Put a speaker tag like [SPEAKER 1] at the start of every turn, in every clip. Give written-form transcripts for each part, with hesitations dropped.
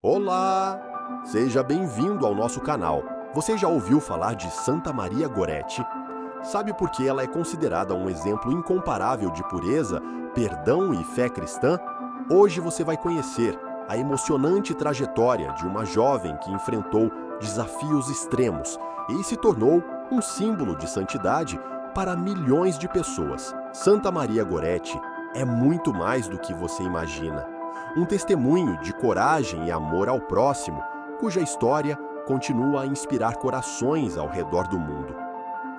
[SPEAKER 1] Olá! Seja bem-vindo ao nosso canal. Você já ouviu falar de Santa Maria Goretti? Sabe por que ela é considerada um exemplo incomparável de pureza, perdão e fé cristã? Hoje você vai conhecer a emocionante trajetória de uma jovem que enfrentou desafios extremos e se tornou um símbolo de santidade para milhões de pessoas. Santa Maria Goretti é muito mais do que você imagina. Um testemunho de coragem e amor ao próximo, cuja história continua a inspirar corações ao redor do mundo.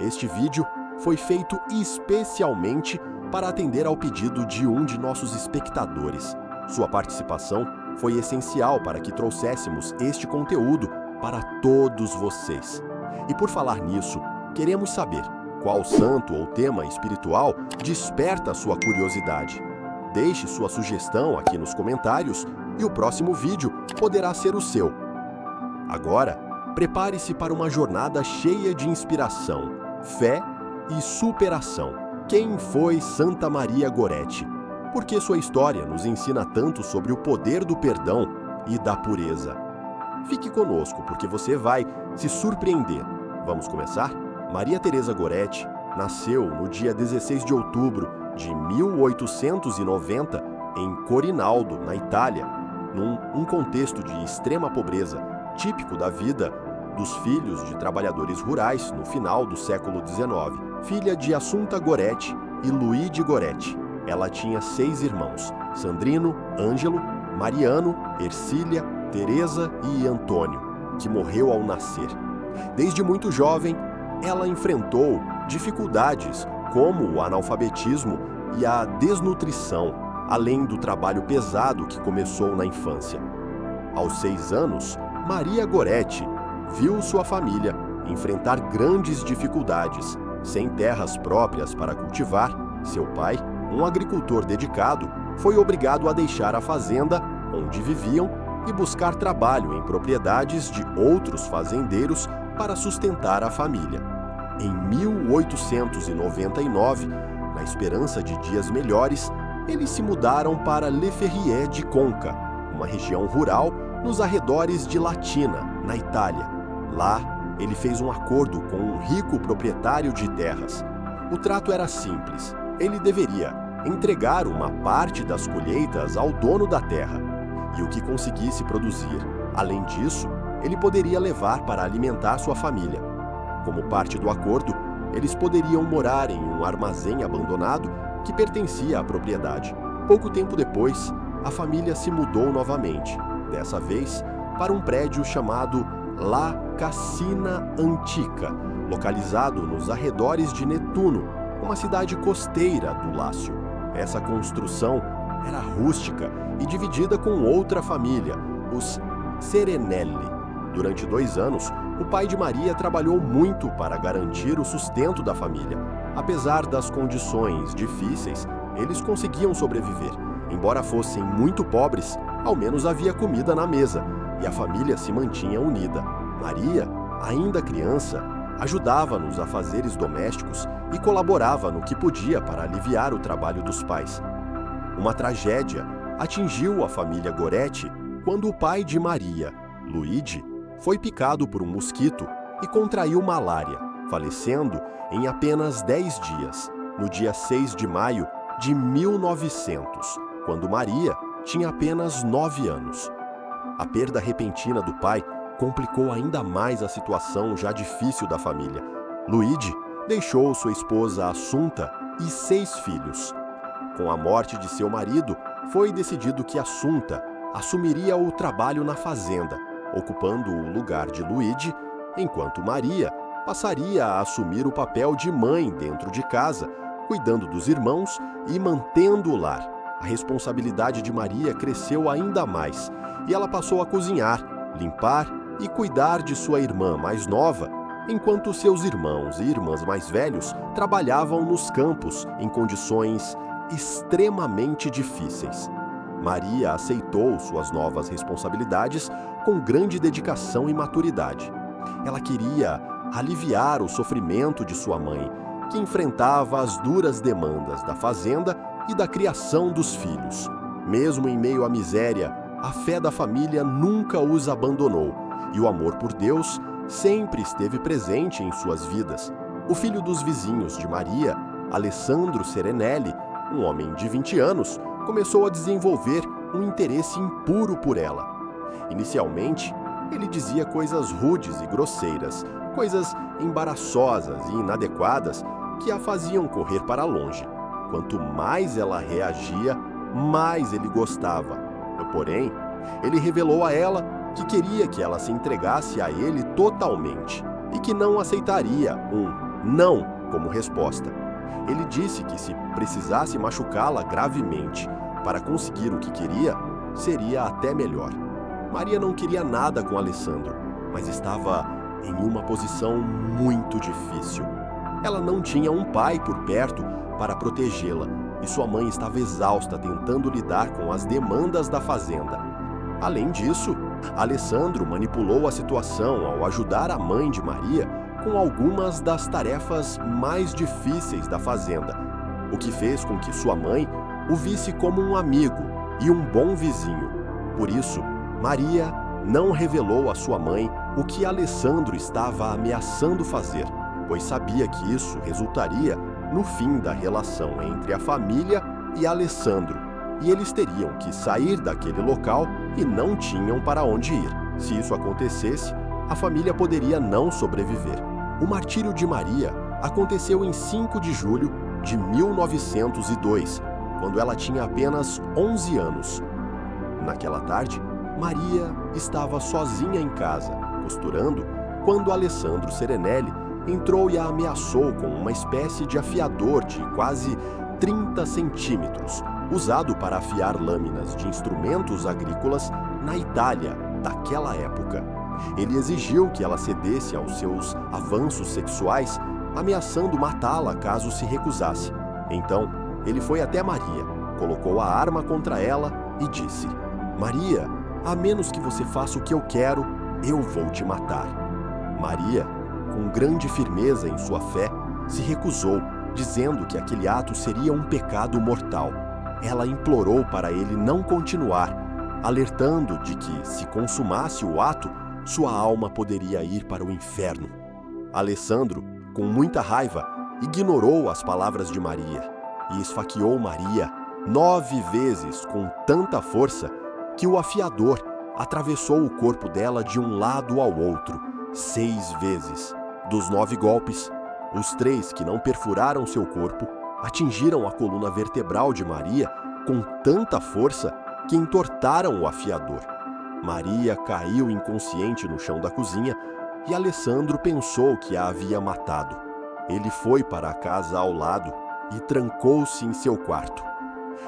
[SPEAKER 1] Este vídeo foi feito especialmente para atender ao pedido de um de nossos espectadores. Sua participação foi essencial para que trouxéssemos este conteúdo para todos vocês. E por falar nisso, queremos saber qual santo ou tema espiritual desperta sua curiosidade. Deixe sua sugestão aqui nos comentários e o próximo vídeo poderá ser o seu. Agora, prepare-se para uma jornada cheia de inspiração, fé e superação. Quem foi Santa Maria Goretti? Por que sua história nos ensina tanto sobre o poder do perdão e da pureza? Fique conosco porque você vai se surpreender. Vamos começar? Maria Teresa Goretti nasceu no dia 16 de outubro de 1890 em Corinaldo, na Itália, num contexto de extrema pobreza, típico da vida dos filhos de trabalhadores rurais no final do século XIX. Filha de Assunta Goretti e Luigi Goretti, ela tinha 6 irmãos: Sandrino, Ângelo, Mariano, Ercília, Teresa e Antônio, que morreu ao nascer. Desde muito jovem, ela enfrentou dificuldades como o analfabetismo e a desnutrição, além do trabalho pesado que começou na infância. Aos 6 anos, Maria Goretti viu sua família enfrentar grandes dificuldades. Sem terras próprias para cultivar, seu pai, um agricultor dedicado, foi obrigado a deixar a fazenda onde viviam e buscar trabalho em propriedades de outros fazendeiros para sustentar a família. Em 1899, na esperança de dias melhores, eles se mudaram para Le Ferrier de Conca, uma região rural nos arredores de Latina, na Itália. Lá, ele fez um acordo com um rico proprietário de terras. O trato era simples. Ele deveria entregar uma parte das colheitas ao dono da terra e o que conseguisse produzir. Além disso, ele poderia levar para alimentar sua família. Como parte do acordo, eles poderiam morar em um armazém abandonado que pertencia à propriedade. Pouco tempo depois, a família se mudou novamente, dessa vez para um prédio chamado La Cascina Antica, localizado nos arredores de Nettuno, uma cidade costeira do Lácio. Essa construção era rústica e dividida com outra família, os Serenelli. Durante 2 anos, o pai de Maria trabalhou muito para garantir o sustento da família. Apesar das condições difíceis, eles conseguiam sobreviver. Embora fossem muito pobres, ao menos havia comida na mesa e a família se mantinha unida. Maria, ainda criança, ajudava nos afazeres domésticos e colaborava no que podia para aliviar o trabalho dos pais. Uma tragédia atingiu a família Goretti quando o pai de Maria, Luigi, foi picado por um mosquito e contraiu malária, falecendo em apenas 10 dias, no dia 6 de maio de 1900, quando Maria tinha apenas 9 anos. A perda repentina do pai complicou ainda mais a situação já difícil da família. Luigi deixou sua esposa Assunta e 6 filhos. Com a morte de seu marido, foi decidido que Assunta assumiria o trabalho na fazenda, ocupando o lugar de Luigi, enquanto Maria passaria a assumir o papel de mãe dentro de casa, cuidando dos irmãos e mantendo o lar. A responsabilidade de Maria cresceu ainda mais e ela passou a cozinhar, limpar e cuidar de sua irmã mais nova, enquanto seus irmãos e irmãs mais velhos trabalhavam nos campos em condições extremamente difíceis. Maria aceitou suas novas responsabilidades com grande dedicação e maturidade. Ela queria aliviar o sofrimento de sua mãe, que enfrentava as duras demandas da fazenda e da criação dos filhos. Mesmo em meio à miséria, a fé da família nunca os abandonou e o amor por Deus sempre esteve presente em suas vidas. O filho dos vizinhos de Maria, Alessandro Serenelli, um homem de 20 anos, começou a desenvolver um interesse impuro por ela. Inicialmente, ele dizia coisas rudes e grosseiras, coisas embaraçosas e inadequadas que a faziam correr para longe. Quanto mais ela reagia, mais ele gostava. Porém, ele revelou a ela que queria que ela se entregasse a ele totalmente e que não aceitaria um não como resposta. Ele disse que se precisasse machucá-la gravemente para conseguir o que queria, seria até melhor. Maria não queria nada com Alessandro, mas estava em uma posição muito difícil. Ela não tinha um pai por perto para protegê-la e sua mãe estava exausta tentando lidar com as demandas da fazenda. Além disso, Alessandro manipulou a situação ao ajudar a mãe de Maria com algumas das tarefas mais difíceis da fazenda, o que fez com que sua mãe o visse como um amigo e um bom vizinho. Por isso, Maria não revelou à sua mãe o que Alessandro estava ameaçando fazer, pois sabia que isso resultaria no fim da relação entre a família e Alessandro, e eles teriam que sair daquele local e não tinham para onde ir. Se isso acontecesse, a família poderia não sobreviver. O martírio de Maria aconteceu em 5 de julho de 1902, quando ela tinha apenas 11 anos. Naquela tarde, Maria estava sozinha em casa, costurando, quando Alessandro Serenelli entrou e a ameaçou com uma espécie de afiador de quase 30 centímetros, usado para afiar lâminas de instrumentos agrícolas na Itália daquela época. Ele exigiu que ela cedesse aos seus avanços sexuais, ameaçando matá-la caso se recusasse. Então, ele foi até Maria, colocou a arma contra ela e disse: "Maria, a menos que você faça o que eu quero, eu vou te matar." Maria, com grande firmeza em sua fé, se recusou, dizendo que aquele ato seria um pecado mortal. Ela implorou para ele não continuar, alertando de que, se consumasse o ato, sua alma poderia ir para o inferno. Alessandro, com muita raiva, ignorou as palavras de Maria e esfaqueou Maria 9 vezes com tanta força que o afiador atravessou o corpo dela de um lado ao outro 6 vezes. Dos 9 golpes, os 3 que não perfuraram seu corpo atingiram a coluna vertebral de Maria com tanta força que entortaram o afiador. Maria caiu inconsciente no chão da cozinha e Alessandro pensou que a havia matado. Ele foi para a casa ao lado e trancou-se em seu quarto.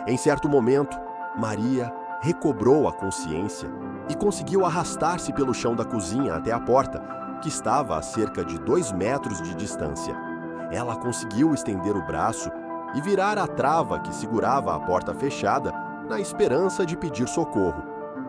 [SPEAKER 1] Em certo momento, Maria recobrou a consciência e conseguiu arrastar-se pelo chão da cozinha até a porta, que estava a cerca de 2 metros de distância. Ela conseguiu estender o braço e virar a trava que segurava a porta fechada, na esperança de pedir socorro.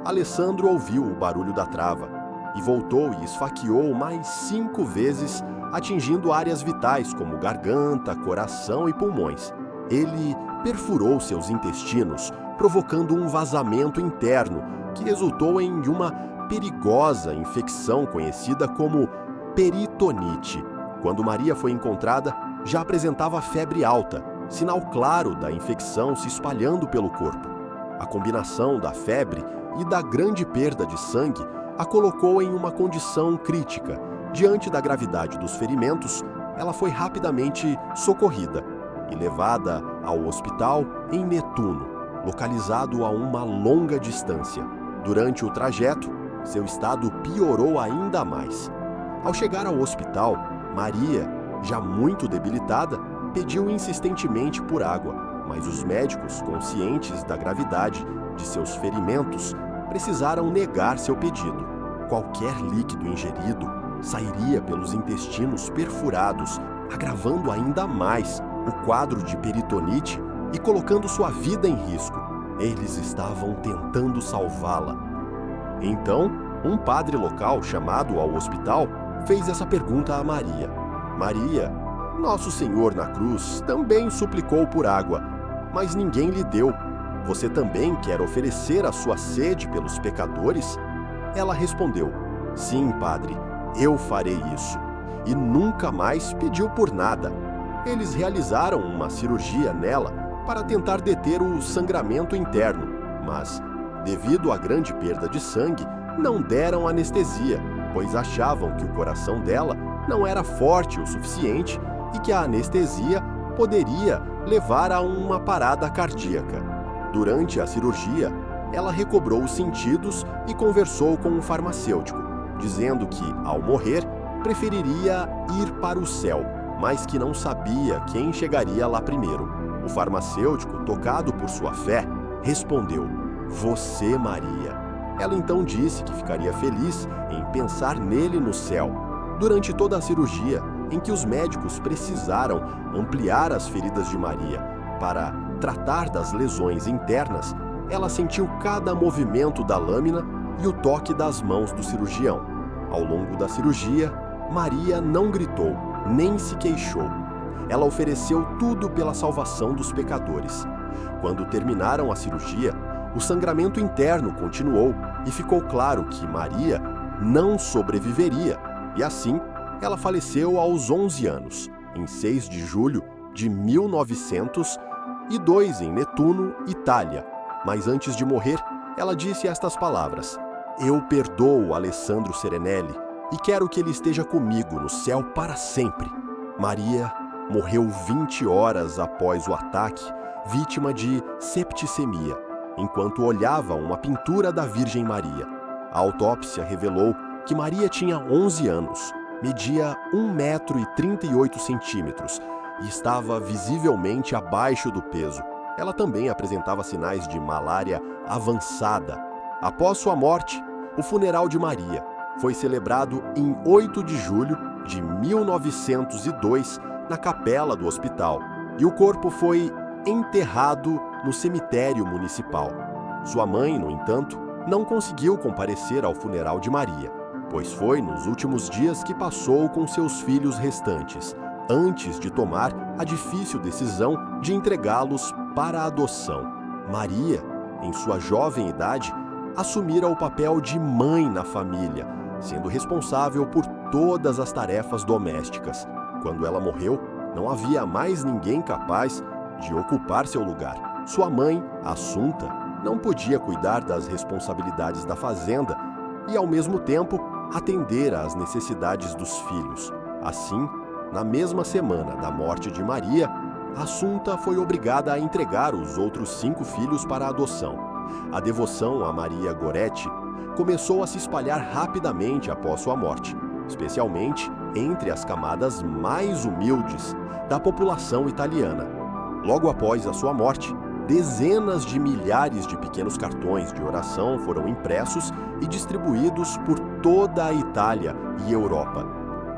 [SPEAKER 1] Alessandro ouviu o barulho da trava e voltou e esfaqueou mais 5 vezes, atingindo áreas vitais como garganta, coração e pulmões. Ele perfurou seus intestinos, provocando um vazamento interno que resultou em uma perigosa infecção conhecida como peritonite. Quando Maria foi encontrada, já apresentava febre alta, sinal claro da infecção se espalhando pelo corpo. A combinação da febre e da grande perda de sangue a colocou em uma condição crítica. Diante da gravidade dos ferimentos, ela foi rapidamente socorrida e levada ao hospital em Netuno, localizado a uma longa distância. Durante o trajeto, seu estado piorou ainda mais. Ao chegar ao hospital, Maria, já muito debilitada, pediu insistentemente por água, mas os médicos, conscientes da gravidade de seus ferimentos, precisaram negar seu pedido. Qualquer líquido ingerido sairia pelos intestinos perfurados, agravando ainda mais o quadro de peritonite e colocando sua vida em risco. Eles estavam tentando salvá-la. Então, um padre local chamado ao hospital fez essa pergunta a Maria: "Maria, Nosso Senhor na cruz também suplicou por água, mas ninguém lhe deu. Você também quer oferecer a sua sede pelos pecadores?" Ela respondeu: "Sim, padre, eu farei isso." E nunca mais pediu por nada. Eles realizaram uma cirurgia nela para tentar deter o sangramento interno, mas, devido à grande perda de sangue, não deram anestesia, pois achavam que o coração dela não era forte o suficiente e que a anestesia poderia levar a uma parada cardíaca. Durante a cirurgia, ela recobrou os sentidos e conversou com um farmacêutico, dizendo que, ao morrer, preferiria ir para o céu, mas que não sabia quem chegaria lá primeiro. O farmacêutico, tocado por sua fé, respondeu: "Você, Maria." Ela então disse que ficaria feliz em pensar nele no céu. Durante toda a cirurgia, em que os médicos precisaram ampliar as feridas de Maria para tratar das lesões internas, ela sentiu cada movimento da lâmina e o toque das mãos do cirurgião. Ao longo da cirurgia, Maria não gritou, nem se queixou. Ela ofereceu tudo pela salvação dos pecadores. Quando terminaram a cirurgia, o sangramento interno continuou e ficou claro que Maria não sobreviveria. E assim, ela faleceu aos 11 anos, em 6 de julho de 1902, em Nettuno, Itália. Mas antes de morrer, ela disse estas palavras: "Eu perdoo Alessandro Serenelli e quero que ele esteja comigo no céu para sempre." Maria morreu 20 horas após o ataque, vítima de septicemia, enquanto olhava uma pintura da Virgem Maria. A autópsia revelou que Maria tinha 11 anos, media 1,38 m e estava visivelmente abaixo do peso. Ela também apresentava sinais de malária avançada. Após sua morte, o funeral de Maria foi celebrado em 8 de julho de 1902 na capela do hospital, e o corpo foi enterrado no cemitério municipal. Sua mãe, no entanto, não conseguiu comparecer ao funeral de Maria, pois foi nos últimos dias que passou com seus filhos restantes, antes de tomar a difícil decisão de entregá-los para a adoção. Maria, em sua jovem idade, assumira o papel de mãe na família, sendo responsável por todas as tarefas domésticas. Quando ela morreu, não havia mais ninguém capaz de ocupar seu lugar. Sua mãe, Assunta, não podia cuidar das responsabilidades da fazenda e, ao mesmo tempo, atender às necessidades dos filhos. Assim, na mesma semana da morte de Maria, Assunta foi obrigada a entregar os outros 5 filhos para a adoção. A devoção a Maria Goretti começou a se espalhar rapidamente após sua morte, especialmente entre as camadas mais humildes da população italiana. Logo após a sua morte, dezenas de milhares de pequenos cartões de oração foram impressos e distribuídos por toda a Itália e Europa.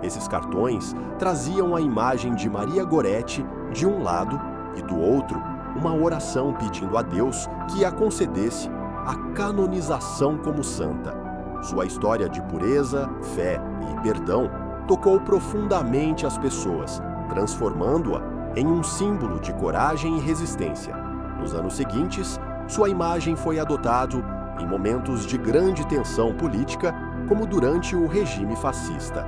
[SPEAKER 1] Esses cartões traziam a imagem de Maria Goretti de um lado e do outro uma oração pedindo a Deus que a concedesse a canonização como santa. Sua história de pureza, fé e perdão tocou profundamente as pessoas, transformando-a em um símbolo de coragem e resistência. Nos anos seguintes, sua imagem foi adotada em momentos de grande tensão política, como durante o regime fascista.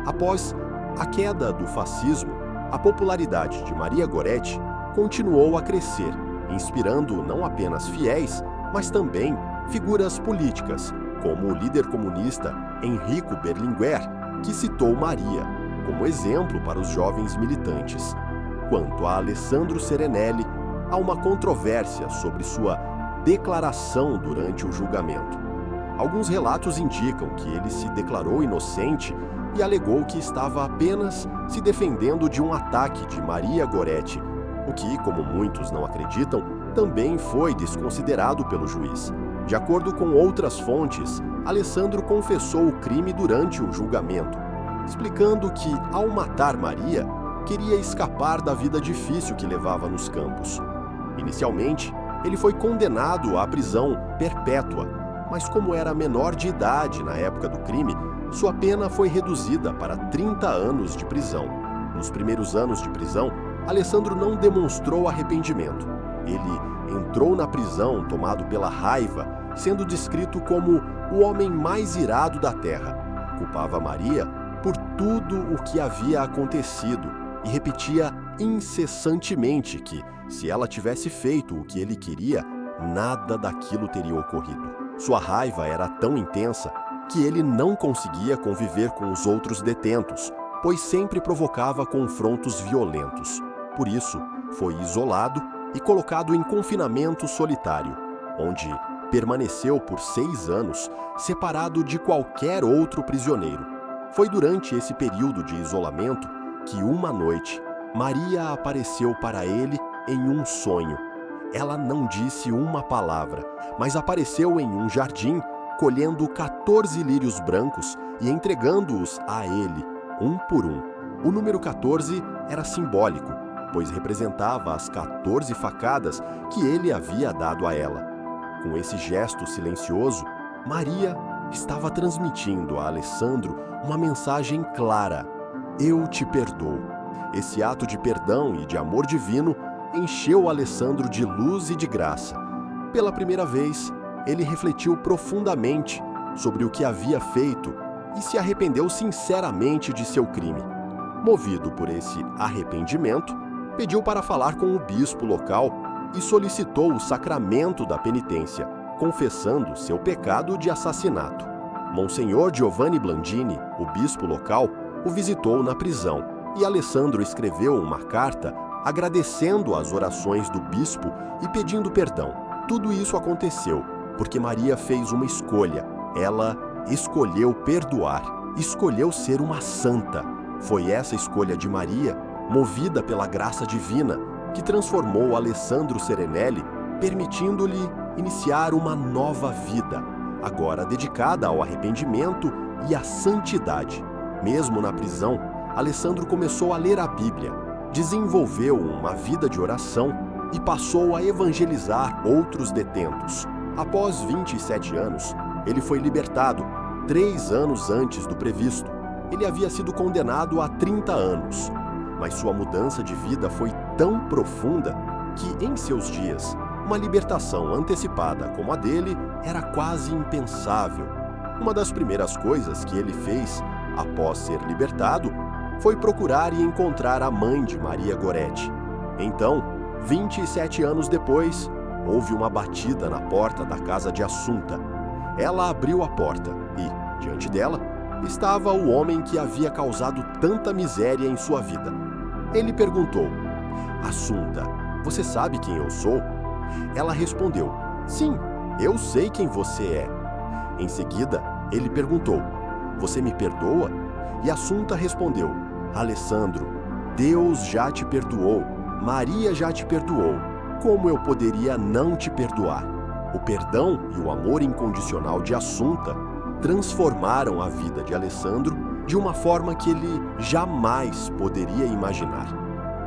[SPEAKER 1] Após a queda do fascismo, a popularidade de Maria Goretti continuou a crescer, inspirando não apenas fiéis, mas também figuras políticas, como o líder comunista Enrico Berlinguer, que citou Maria como exemplo para os jovens militantes. Quanto a Alessandro Serenelli, há uma controvérsia sobre sua declaração durante o julgamento. Alguns relatos indicam que ele se declarou inocente e alegou que estava apenas se defendendo de um ataque de Maria Goretti, o que, como muitos não acreditam, também foi desconsiderado pelo juiz. De acordo com outras fontes, Alessandro confessou o crime durante o julgamento, explicando que, ao matar Maria, queria escapar da vida difícil que levava nos campos. Inicialmente, ele foi condenado à prisão perpétua, mas como era menor de idade na época do crime, sua pena foi reduzida para 30 anos de prisão. Nos primeiros anos de prisão, Alessandro não demonstrou arrependimento. Ele entrou na prisão tomado pela raiva, sendo descrito como o homem mais irado da terra. Culpava Maria por tudo o que havia acontecido e repetia incessantemente que, se ela tivesse feito o que ele queria, nada daquilo teria ocorrido. Sua raiva era tão intensa que ele não conseguia conviver com os outros detentos, pois sempre provocava confrontos violentos. Por isso, foi isolado e colocado em confinamento solitário, onde permaneceu por 6 anos, separado de qualquer outro prisioneiro. Foi durante esse período de isolamento que, uma noite, Maria apareceu para ele em um sonho. Ela não disse uma palavra, mas apareceu em um jardim, colhendo 14 lírios brancos e entregando-os a ele, um por um. O número 14 era simbólico, pois representava as 14 facadas que ele havia dado a ela. Com esse gesto silencioso, Maria estava transmitindo a Alessandro uma mensagem clara: eu te perdoo. Esse ato de perdão e de amor divino encheu Alessandro de luz e de graça. Pela primeira vez, ele refletiu profundamente sobre o que havia feito e se arrependeu sinceramente de seu crime. Movido por esse arrependimento, pediu para falar com o bispo local e solicitou o sacramento da penitência, confessando seu pecado de assassinato. Monsenhor Giovanni Blandini, o bispo local, o visitou na prisão e Alessandro escreveu uma carta agradecendo as orações do bispo e pedindo perdão. Tudo isso aconteceu porque Maria fez uma escolha. Ela escolheu perdoar, escolheu ser uma santa. Foi essa escolha de Maria, movida pela graça divina, que transformou Alessandro Serenelli, permitindo-lhe iniciar uma nova vida, agora dedicada ao arrependimento e à santidade. Mesmo na prisão, Alessandro começou a ler a Bíblia, desenvolveu uma vida de oração e passou a evangelizar outros detentos. Após 27 anos, ele foi libertado, 3 anos antes do previsto. Ele havia sido condenado a 30 anos, mas sua mudança de vida foi tão profunda que, em seus dias, uma libertação antecipada como a dele era quase impensável. Uma das primeiras coisas que ele fez, após ser libertado, foi procurar e encontrar a mãe de Maria Goretti. Então, 27 anos depois, houve uma batida na porta da casa de Assunta. Ela abriu a porta e, diante dela, estava o homem que havia causado tanta miséria em sua vida. Ele perguntou: Assunta, você sabe quem eu sou? Ela respondeu: sim, eu sei quem você é. Em seguida, ele perguntou: você me perdoa? E Assunta respondeu: Alessandro, Deus já te perdoou, Maria já te perdoou. Como eu poderia não te perdoar? O perdão e o amor incondicional de Assunta transformaram a vida de Alessandro de uma forma que ele jamais poderia imaginar.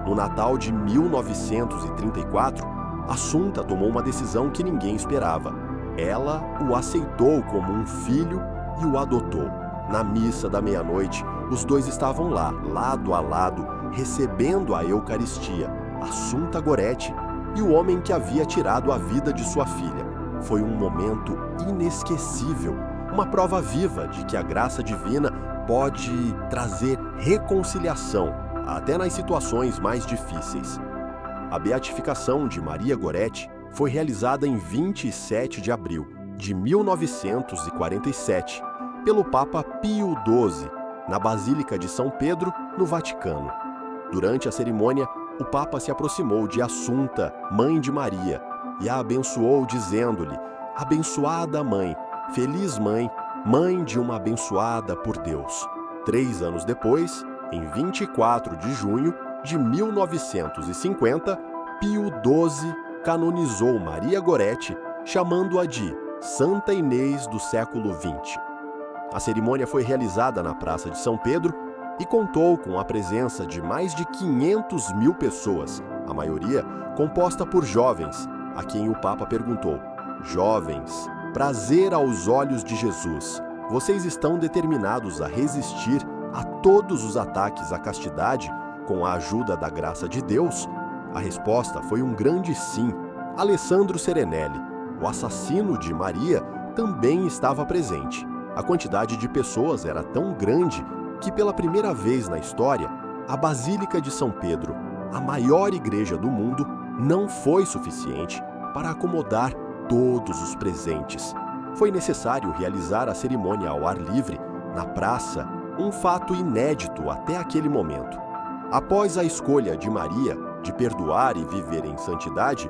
[SPEAKER 1] No Natal de 1934, Assunta tomou uma decisão que ninguém esperava. Ela o aceitou como um filho e o adotou. Na missa da meia-noite, os dois estavam lá, lado a lado, recebendo a Eucaristia, Assunta Goretti e o homem que havia tirado a vida de sua filha. Foi um momento inesquecível, uma prova viva de que a graça divina pode trazer reconciliação, até nas situações mais difíceis. A beatificação de Maria Goretti foi realizada em 27 de abril de 1947, pelo Papa Pio XII, na Basílica de São Pedro, no Vaticano. Durante a cerimônia, o Papa se aproximou de Assunta, mãe de Maria, e a abençoou dizendo-lhe: abençoada mãe, feliz mãe, mãe de uma abençoada por Deus. 3 anos depois, em 24 de junho de 1950, Pio XII canonizou Maria Goretti, chamando-a de Santa Inês do século XX. A cerimônia foi realizada na Praça de São Pedro e contou com a presença de mais de 500 mil pessoas, a maioria composta por jovens, a quem o Papa perguntou: jovens, prazer aos olhos de Jesus, vocês estão determinados a resistir a todos os ataques à castidade com a ajuda da graça de Deus? A resposta foi um grande sim. Alessandro Serenelli, o assassino de Maria, também estava presente. A quantidade de pessoas era tão grande que, pela primeira vez na história, a Basílica de São Pedro, a maior igreja do mundo, não foi suficiente para acomodar todos os presentes. Foi necessário realizar a cerimônia ao ar livre, na praça, um fato inédito até aquele momento. Após a escolha de Maria de perdoar e viver em santidade,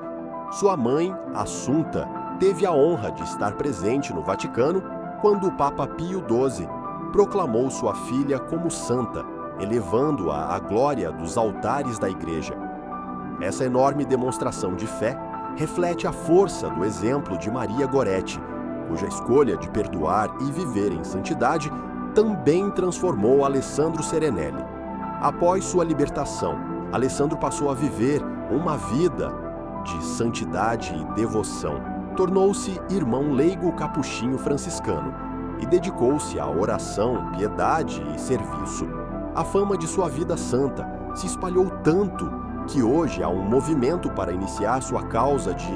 [SPEAKER 1] sua mãe, Assunta, teve a honra de estar presente no Vaticano quando o Papa Pio XII proclamou sua filha como santa, elevando-a à glória dos altares da igreja. Essa enorme demonstração de fé reflete a força do exemplo de Maria Goretti, cuja escolha de perdoar e viver em santidade também transformou Alessandro Serenelli. Após sua libertação, Alessandro passou a viver uma vida de santidade e devoção. Tornou-se irmão leigo capuchinho franciscano e dedicou-se à oração, piedade e serviço. A fama de sua vida santa se espalhou tanto que hoje há um movimento para iniciar sua causa de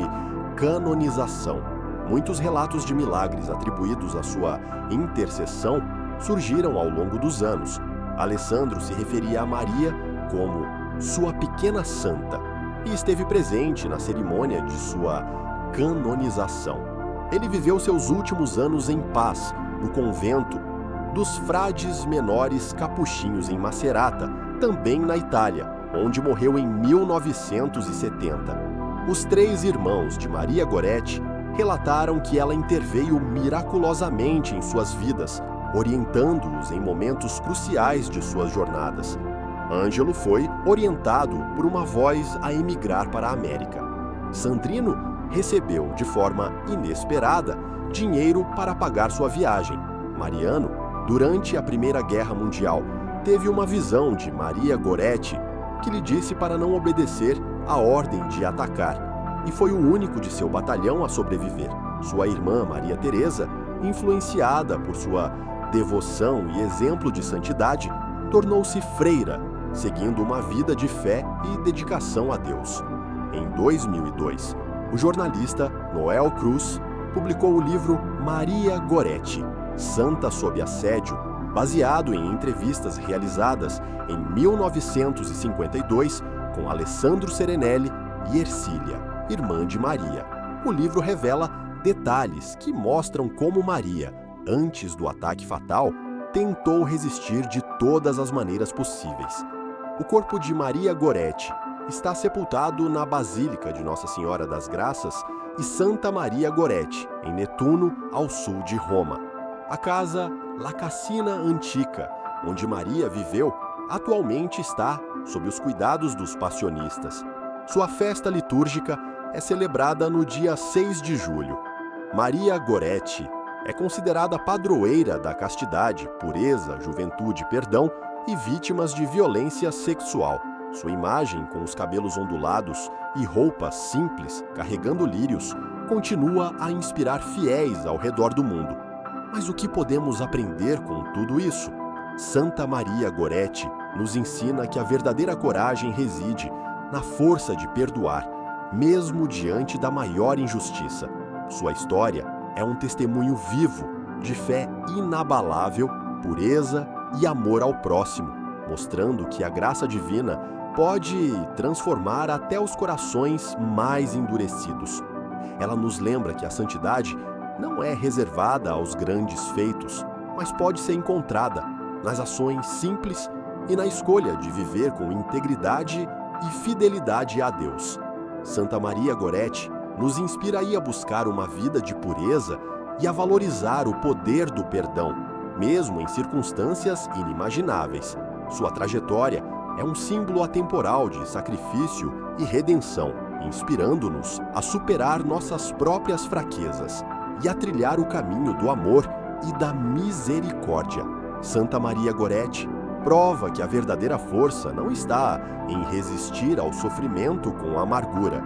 [SPEAKER 1] canonização. Muitos relatos de milagres atribuídos à sua intercessão surgiram ao longo dos anos. Alessandro se referia a Maria como sua pequena santa e esteve presente na cerimônia de sua canonização. Ele viveu seus últimos anos em paz no convento dos frades menores capuchinhos em Macerata, também na Itália, onde morreu em 1970. Os 3 irmãos de Maria Goretti relataram que ela interveio miraculosamente em suas vidas, orientando-os em momentos cruciais de suas jornadas. Ângelo foi orientado por uma voz a emigrar para a América. Sandrino recebeu, de forma inesperada, dinheiro para pagar sua viagem. Mariano, durante a Primeira Guerra Mundial, teve uma visão de Maria Goretti que lhe disse para não obedecer à ordem de atacar, e foi o único de seu batalhão a sobreviver. Sua irmã Maria Teresa, influenciada por sua devoção e exemplo de santidade, tornou-se freira, seguindo uma vida de fé e dedicação a Deus. Em 2002, o jornalista Noel Cruz publicou o livro Maria Goretti, Santa sob Assédio, baseado em entrevistas realizadas em 1952 com Alessandro Serenelli e Ercília, irmã de Maria. O livro revela detalhes que mostram como Maria, antes do ataque fatal, tentou resistir de todas as maneiras possíveis. O corpo de Maria Goretti está sepultado na Basílica de Nossa Senhora das Graças e Santa Maria Goretti, em Netuno, ao sul de Roma. A casa La Cascina Antica, onde Maria viveu, atualmente está sob os cuidados dos passionistas. Sua festa litúrgica é celebrada no dia 6 de julho. Maria Goretti é considerada padroeira da castidade, pureza, juventude, perdão e vítimas de violência sexual. Sua imagem, com os cabelos ondulados e roupas simples, carregando lírios, continua a inspirar fiéis ao redor do mundo. Mas o que podemos aprender com tudo isso? Santa Maria Goretti nos ensina que a verdadeira coragem reside na força de perdoar, mesmo diante da maior injustiça. Sua história é um testemunho vivo de fé inabalável, pureza e amor ao próximo, mostrando que a graça divina pode transformar até os corações mais endurecidos. Ela nos lembra que a santidade não é reservada aos grandes feitos, mas pode ser encontrada nas ações simples e na escolha de viver com integridade e fidelidade a Deus. Santa Maria Goretti nos inspira a buscar uma vida de pureza e a valorizar o poder do perdão, mesmo em circunstâncias inimagináveis. Sua trajetória é um símbolo atemporal de sacrifício e redenção, inspirando-nos a superar nossas próprias fraquezas e a trilhar o caminho do amor e da misericórdia. Santa Maria Goretti prova que a verdadeira força não está em resistir ao sofrimento com amargura,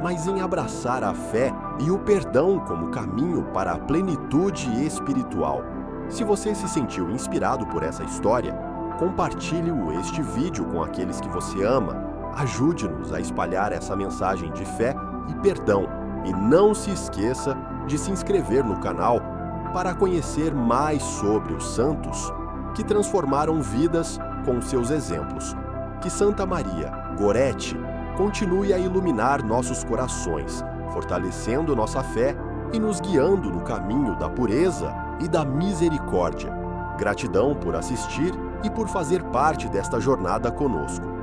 [SPEAKER 1] mas em abraçar a fé e o perdão como caminho para a plenitude espiritual. Se você se sentiu inspirado por essa história, compartilhe este vídeo com aqueles que você ama. Ajude-nos a espalhar essa mensagem de fé e perdão e não se esqueça de se inscrever no canal para conhecer mais sobre os santos que transformaram vidas com seus exemplos. Que Santa Maria Gorete continue a iluminar nossos corações, fortalecendo nossa fé e nos guiando no caminho da pureza e da misericórdia. Gratidão por assistir e por fazer parte desta jornada conosco.